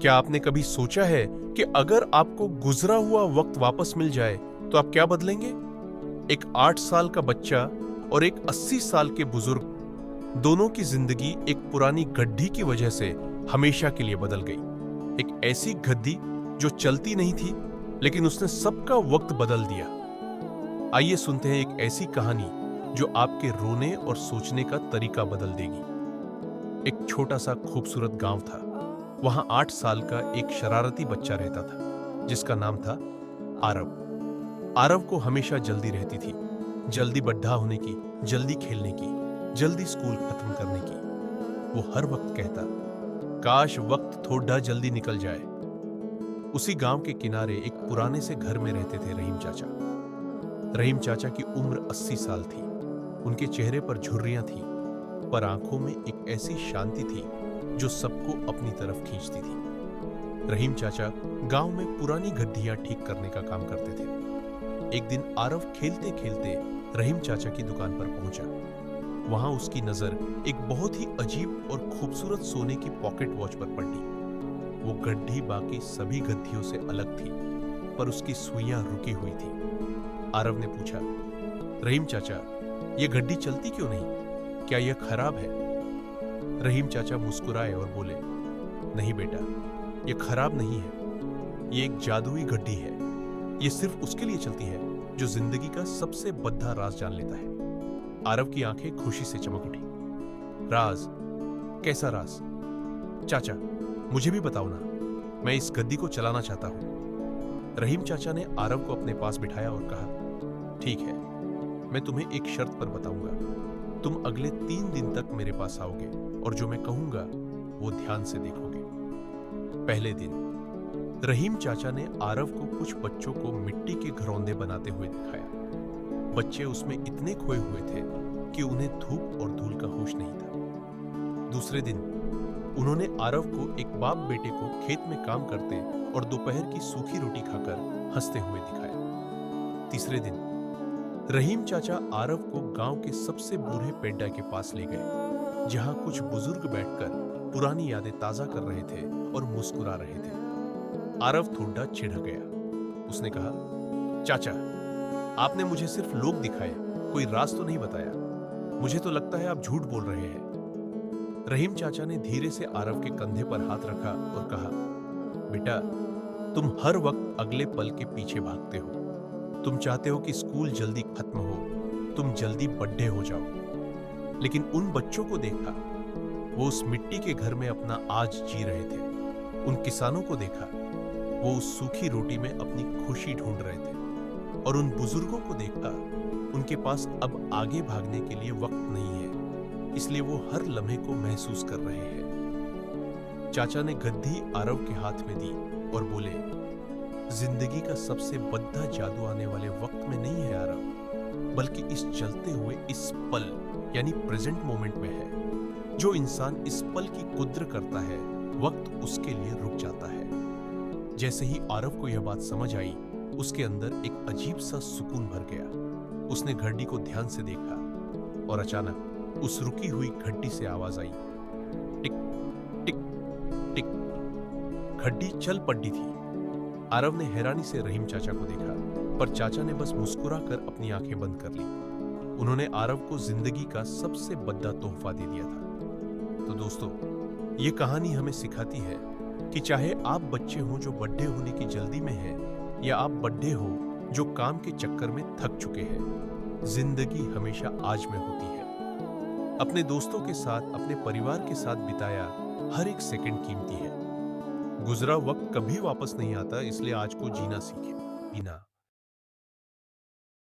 क्या आपने कभी सोचा है कि अगर आपको गुजरा हुआ वक्त वापस मिल जाए तो आप क्या बदलेंगे? एक 8 साल का बच्चा और एक 80 साल के बुजुर्ग, दोनों की जिंदगी एक पुरानी गड्डी की वजह से हमेशा के लिए बदल गई। एक ऐसी गड्डी जो चलती नहीं थी, लेकिन उसने सबका वक्त बदल दिया। आइए सुनते हैं एक ऐसी कहानी जो आपके रोने और सोचने का तरीका बदल देगी। एक छोटा सा खूबसूरत गांव था। वहां 8 साल का एक शरारती बच्चा रहता था, जिसका नाम था आरव। आरव को हमेशा जल्दी रहती थी, जल्दी बड्ढा होने की, जल्दी खेलने की, जल्दी स्कूल खत्म करने की। वो हर वक्त कहता, काश वक्त थोड़ा जल्दी निकल जाए। उसी गांव के किनारे एक पुराने से घर में रहते थे रहीम चाचा। रहीम चाचा की उम्र 80 साल थी। उनके चेहरे पर झुर्रियां थीं, पर आंखों में एक ऐसी शांति थी जो सबको अपनी तरफ खींचती थी। रहीम चाचा गांव में पुरानी गड्ढियां ठीक करने का काम करते थे। एक दिन आरव खेलते खेलते रहीम चाचा की दुकान पर पहुंचा। वहां उसकी नजर एक बहुत ही अजीब और खूबसूरत सोने की पॉकेट वॉच पर पड़ी। वो गड्ढी बाकी सभी गड्ढियों से अलग थी, पर उसकी सुइयां रुकी हुई थी। आरव ने पूछा, रहीम चाचा, ये गड्ढी चलती क्यों नहीं? क्या यह खराब है? रहीम चाचा मुस्कुराए और बोले, नहीं बेटा, यह खराब नहीं है। ये एक जादुई गड्ढी है। ये सिर्फ उसके लिए चलती है जो जिंदगी का सबसे बद्धा राज जान लेता है। आरव की आंखें खुशी से चमक उठी। राज? कैसा राज? चाचा, मुझे भी बताओ ना, मैं इस गद्दी को चलाना चाहता हूं। रहीम चाचा ने आरव को अपने पास बिठाया और कहा, ठीक है, मैं तुम्हें एक शर्त पर बताऊंगा। तुम अगले 3 दिन तक मेरे पास आओगे और जो मैं कहूंगा वो ध्यान से देखोगे। पहले दिन रहीम चाचा ने आरव को कुछ बच्चों को मिट्टी के घरौंदे बनाते हुए दिखाया। बच्चे उसमें इतने खोए हुए थे कि उन्हें धूप और धूल का होश नहीं था। दूसरे दिन उन्होंने आरव को एक बाप बेटे को खेत में काम करते और दोपहर की सूखी रोटी खाकर हंसते हुए दिखाया। तीसरे दिन रहीम चाचा आरव को गांव के सबसे बूढ़े पेड्डा के पास ले गए, जहां कुछ बुजुर्ग बैठकर पुरानी यादें ताजा कर रहे थे और मुस्कुरा रहे थे। आरव थोड़ा चिढ़ गया। उसने कहा, चाचा, आपने मुझे सिर्फ लोग दिखाए, कोई राज तो नहीं बताया। मुझे तो लगता है आप झूठ बोल रहे हैं। रहीम चाचा ने धीरे से आरव के कंधे पर हाथ रखा और कहा, बेटा, तुम हर वक्त अगले पल के पीछे भागते हो। तुम चाहते हो कि स्कूल जल्दी खत्म हो, तुम जल्दी बड्ढे हो जाओ। लेकिन उन बच्चों को देखा, वो उस मिट्टी के घर में अपना आज जी रहे थे। उन किसानों को देखा, वो उस सूखी रोटी में अपनी खुशी ढूंढ रहे थे। और उन बुजुर्गों को देखा, उनके पास अब आगे भागने के लिए वक्त नहीं है, इसलिए वो हर लम्हे को महसूस कर रहे हैं। चाचा ने गद्दी आरव के हाथ में दी और बोले, जिंदगी का सबसे बद्धा जादू आने वाले वक्त में नहीं है आरव, बल्कि इस चलते हुए इस पल यानी प्रेजेंट मोमेंट में है। जो इंसान इस पल की कुद्र करता है, वक्त उसके लिए रुक जाता है। जैसे ही आरव को यह बात समझ आई, उसके अंदर एक अजीब सा सुकून भर गया। उसने घड़ी को ध्यान से देखा और अचानक उस रुकी हुई घंटी से आवाज आई, टिक टिक टिक। घड़ी चल पड़ी थी। आरव ने हैरानी से रहीम चाचा को देखा, पर चाचा ने बस मुस्कुराकर अपनी आंखें बंद कर ली। उन्होंने आरव को जिंदगी का सबसे बड़ा तोहफा दे दिया था। तो दोस्तों, ये कहानी हमें सिखाती है कि चाहे आप बच्चे हो जो बड्ढे होने की जल्दी में हैं, या आप बड्ढे हो जो काम के चक्कर में थक चुके हैं, जिंदगी हमेशा आज में होती है। अपने दोस्तों के साथ, अपने परिवार के साथ बिताया हर एक सेकंड कीमती है। गुजरा वक्त कभी वापस नहीं आता, इसलिए आज को जीना सीखें।